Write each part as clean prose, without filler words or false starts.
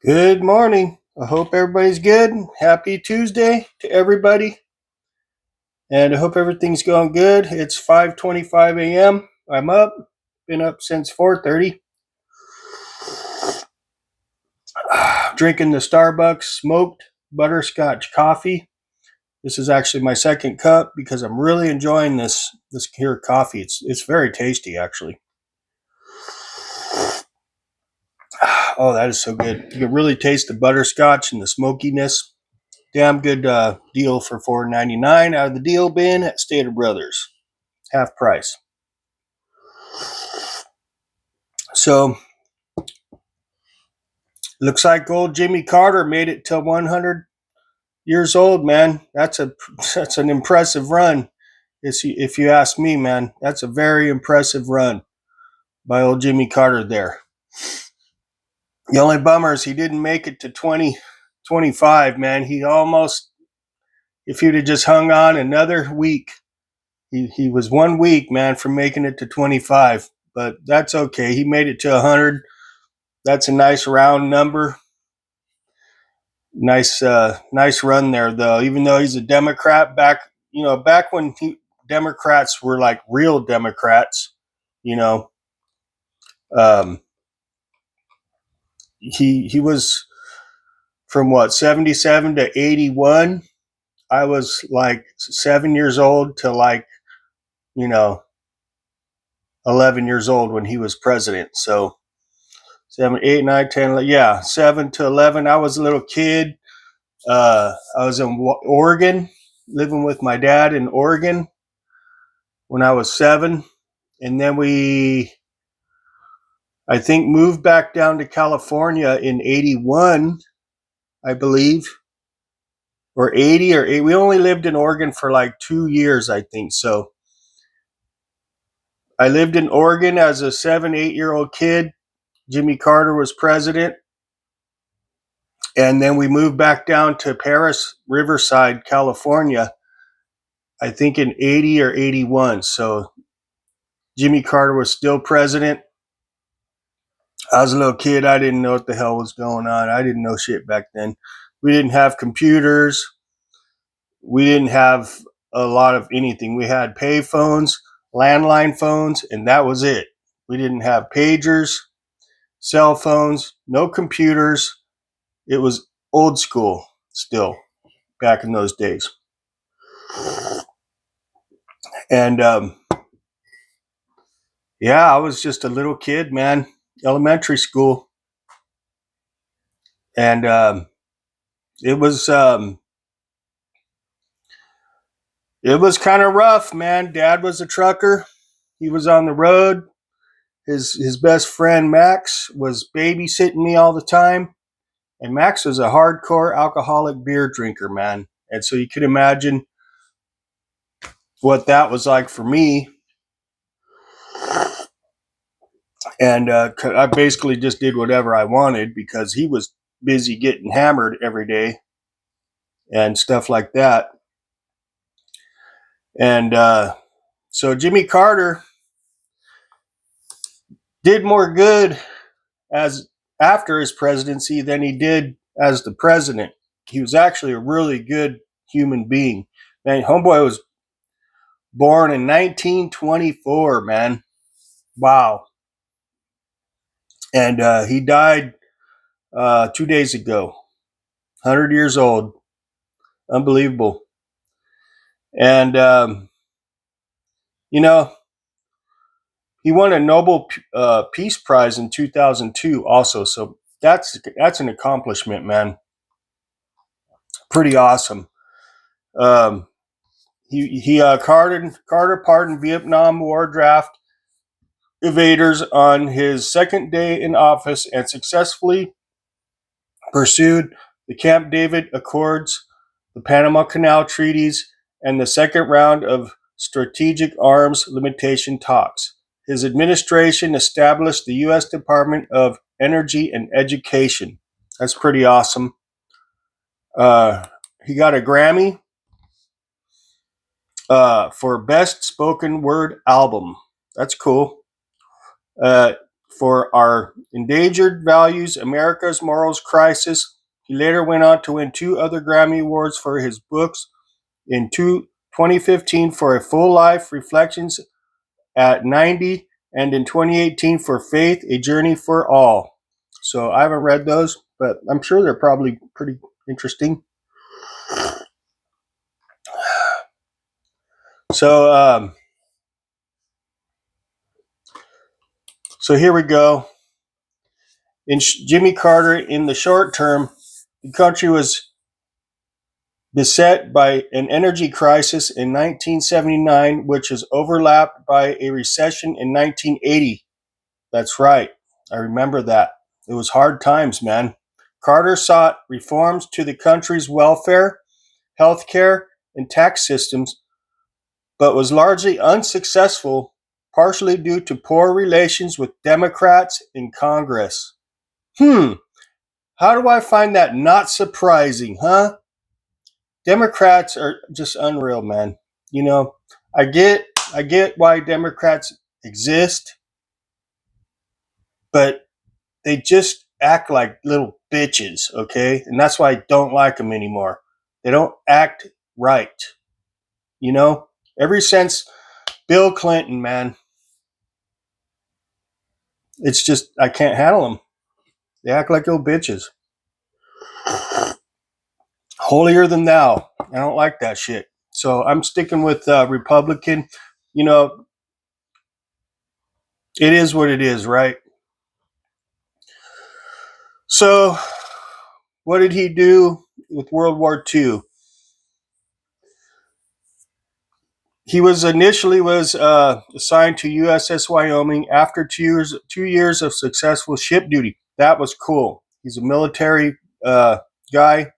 Good morning. I hope everybody's good. Happy Tuesday to everybody. And I hope everything's going good. It's 5:25 a.m. I'm up. Been up since 4:30. Drinking the Starbucks smoked butterscotch coffee. This is actually my second cup because I'm really enjoying this here coffee. It's very tasty actually. Oh, that is so good. You can really taste the butterscotch and the smokiness. Damn good deal for $4.99 out of the deal bin at Stater Brothers. Half price. So looks like old Jimmy Carter made it to 100 years old, man. That's an impressive run. If you ask me, man, that's a very impressive run by old Jimmy Carter there. The only bummer is he didn't make it to 2025, man. He almost, if he'd have just hung on another week, he was 1 week, man, from making it to 25. But that's okay. He made it to 100. That's a nice round number. Nice run there, though. Even though he's a Democrat, back when Democrats were like real Democrats, you know, um, he was from what 77 to 81. I was like 7 years old to like you know 11 years old when he was president. So 7, 8, 9, 10, yeah, 7 to 11. I was a little kid. I was in Oregon, living with my dad in Oregon when I was 7, and then I think, moved back down to California in 81, I believe, or 80 or 8. We only lived in Oregon for like 2 years, I think. So I lived in Oregon as a 7, 8 year old kid. Jimmy Carter was president. And then we moved back down to Paris, Riverside, California, I think in 80 or 81. So Jimmy Carter was still president. I was a little kid. I didn't know what the hell was going on. I didn't know shit back then. We didn't have computers. We didn't have a lot of anything. We had pay phones, landline phones, and that was it. We didn't have pagers, cell phones, no computers. It was old school still back in those days. And yeah, I was just a little kid, man, elementary school. And it was it was kind of rough, man. Dad was a trucker. He was on the road. His best friend Max was babysitting me all the time, and Max was a hardcore alcoholic beer drinker, man. And so you can imagine what that was like for me. And I basically just did whatever I wanted because he was busy getting hammered every day and stuff like that. And so Jimmy Carter did more good as after his presidency than he did as the president. He was actually a really good human being. Man, homeboy was born in 1924, man. Wow. And he died 2 days ago, 100 years old. Unbelievable. And, you know, he won a Nobel Peace Prize in 2002 also. So that's an accomplishment, man. Pretty awesome. Um, Carter pardoned Vietnam War draft evaders on his second day in office and successfully pursued the Camp David Accords, the Panama Canal treaties, and the second round of strategic arms limitation talks. His administration established the U.S. Department of Energy and Education. That's pretty awesome. He got a Grammy for Best Spoken Word Album. That's cool. Uh, for our endangered values, America's Morals Crisis. He later went on to win 2 other Grammy Awards for his books. In 2015 for A Full Life, Reflections at 90, and in 2018 for Faith, A Journey for All. So I haven't read those, but I'm sure they're probably pretty interesting. So here we go. In Jimmy Carter, in the short term, the country was beset by an energy crisis in 1979, which is overlapped by a recession in 1980. That's right. I remember that. It was hard times, man. Carter sought reforms to the country's welfare, healthcare, and tax systems, but was largely unsuccessful, partially due to poor relations with Democrats in Congress. How do I find that not surprising, huh? Democrats are just unreal, man. You know, I get why Democrats exist, but they just act like little bitches, okay? And that's why I don't like them anymore. They don't act right. You know, ever since Bill Clinton, man, it's just, I can't handle them. They act like little bitches. Holier than thou. I don't like that shit. So I'm sticking with Republican. You know, it is what it is, right? So what did he do with World War II? He was initially assigned to USS Wyoming after 2 years of successful ship duty. That was cool. He's a military guy,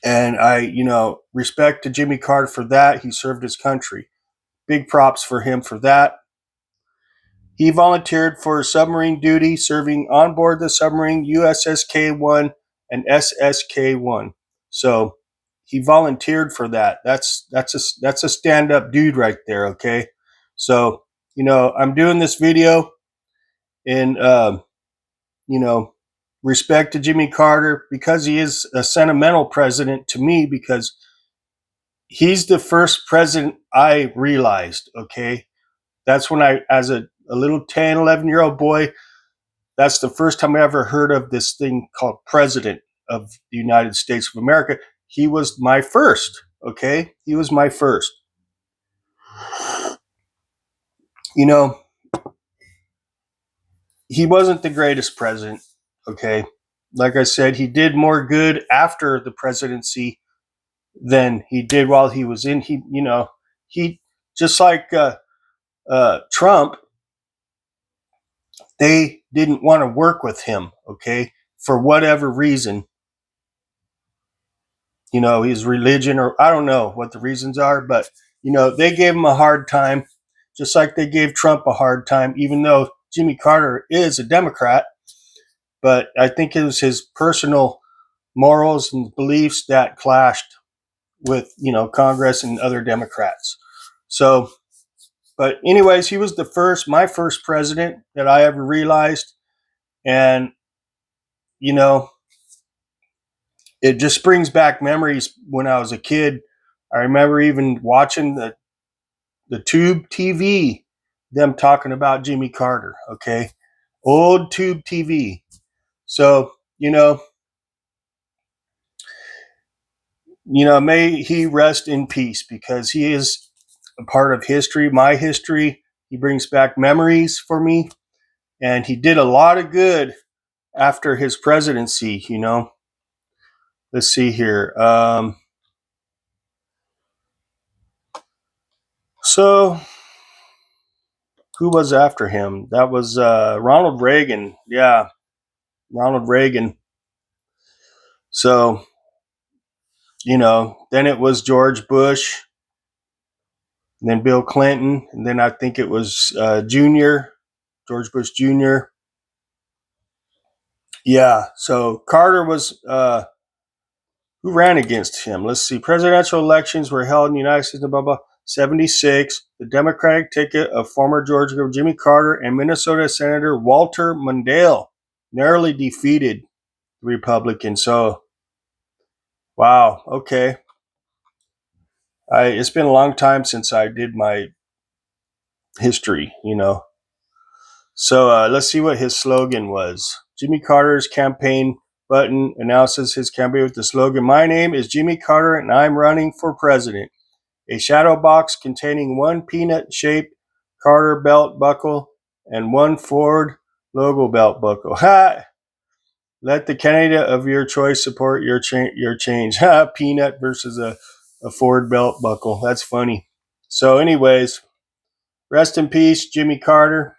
and I, respect to Jimmy Carter for that. He served his country. Big props for him for that. He volunteered for submarine duty, serving on board the submarine USS K-1 and SSK-1. So he volunteered for that. That's a stand-up dude right there. Okay, so I'm doing this video in respect to Jimmy Carter because he is a sentimental president to me because he's the first president I realized. Okay, that's when I, as a little 10, 11-year-old boy, that's the first time I ever heard of this thing called President of the United States of America. He was my first, okay? He was my first. He wasn't the greatest president, okay? Like I said, he did more good after the presidency than he did while he was in. He just like Trump, they didn't want to work with him, okay, for whatever reason. His religion, or I don't know what the reasons are, but they gave him a hard time, just like they gave Trump a hard time, even though Jimmy Carter is a Democrat. But I think it was his personal morals and beliefs that clashed with Congress and other Democrats. So, but anyways, he was my first president that I ever realized, and it just brings back memories when I was a kid. I remember even watching the tube TV, them talking about Jimmy Carter, okay? Old tube TV. So, may he rest in peace because he is a part of history, my history. He brings back memories for me, and he did a lot of good after his presidency, Let's see here. So who was after him? That was Ronald Reagan. Yeah, Ronald Reagan. So, then it was George Bush, and then Bill Clinton, and then I think it was George Bush Jr. Yeah, so Carter was, who ran against him? Let's see. Presidential elections were held in the United States, blah, blah. 76, the Democratic ticket of former Georgia Governor Jimmy Carter and Minnesota Senator Walter Mondale narrowly defeated the Republican. So, wow, okay. It's been a long time since I did my history, you know. So let's see what his slogan was. Jimmy Carter's campaign button announces his campaign with the slogan, "My name is Jimmy Carter and I'm running for president." A shadow box containing one peanut-shaped Carter belt buckle and one Ford logo belt buckle. Ha! Let the candidate of your choice support your change. Ha! Peanut versus a Ford belt buckle. That's funny. So anyways, rest in peace, Jimmy Carter.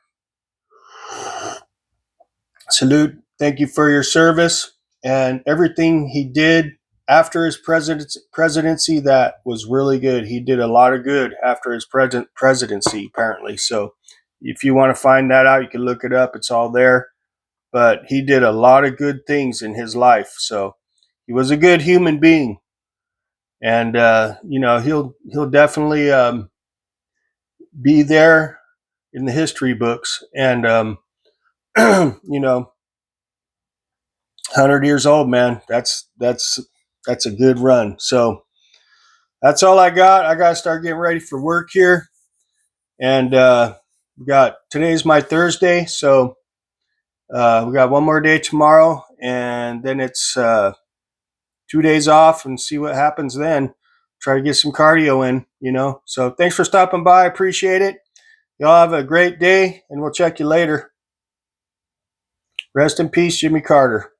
Salute. Thank you for your service and everything he did after his presidency. That was really good. He did a lot of good after his presidency, apparently. So if you want to find that out, you can look it up. It's all there. But he did a lot of good things in his life. So he was a good human being. And, you know, he'll definitely be there in the history books. And, you know, 100 years old, man. That's a good run. So that's all I got. I got to start getting ready for work here. And we got today's my Thursday. So we got one more day tomorrow. And then it's 2 days off and see what happens then. Try to get some cardio in, you know. So thanks for stopping by. Appreciate it. Y'all have a great day, and we'll check you later. Rest in peace, Jimmy Carter.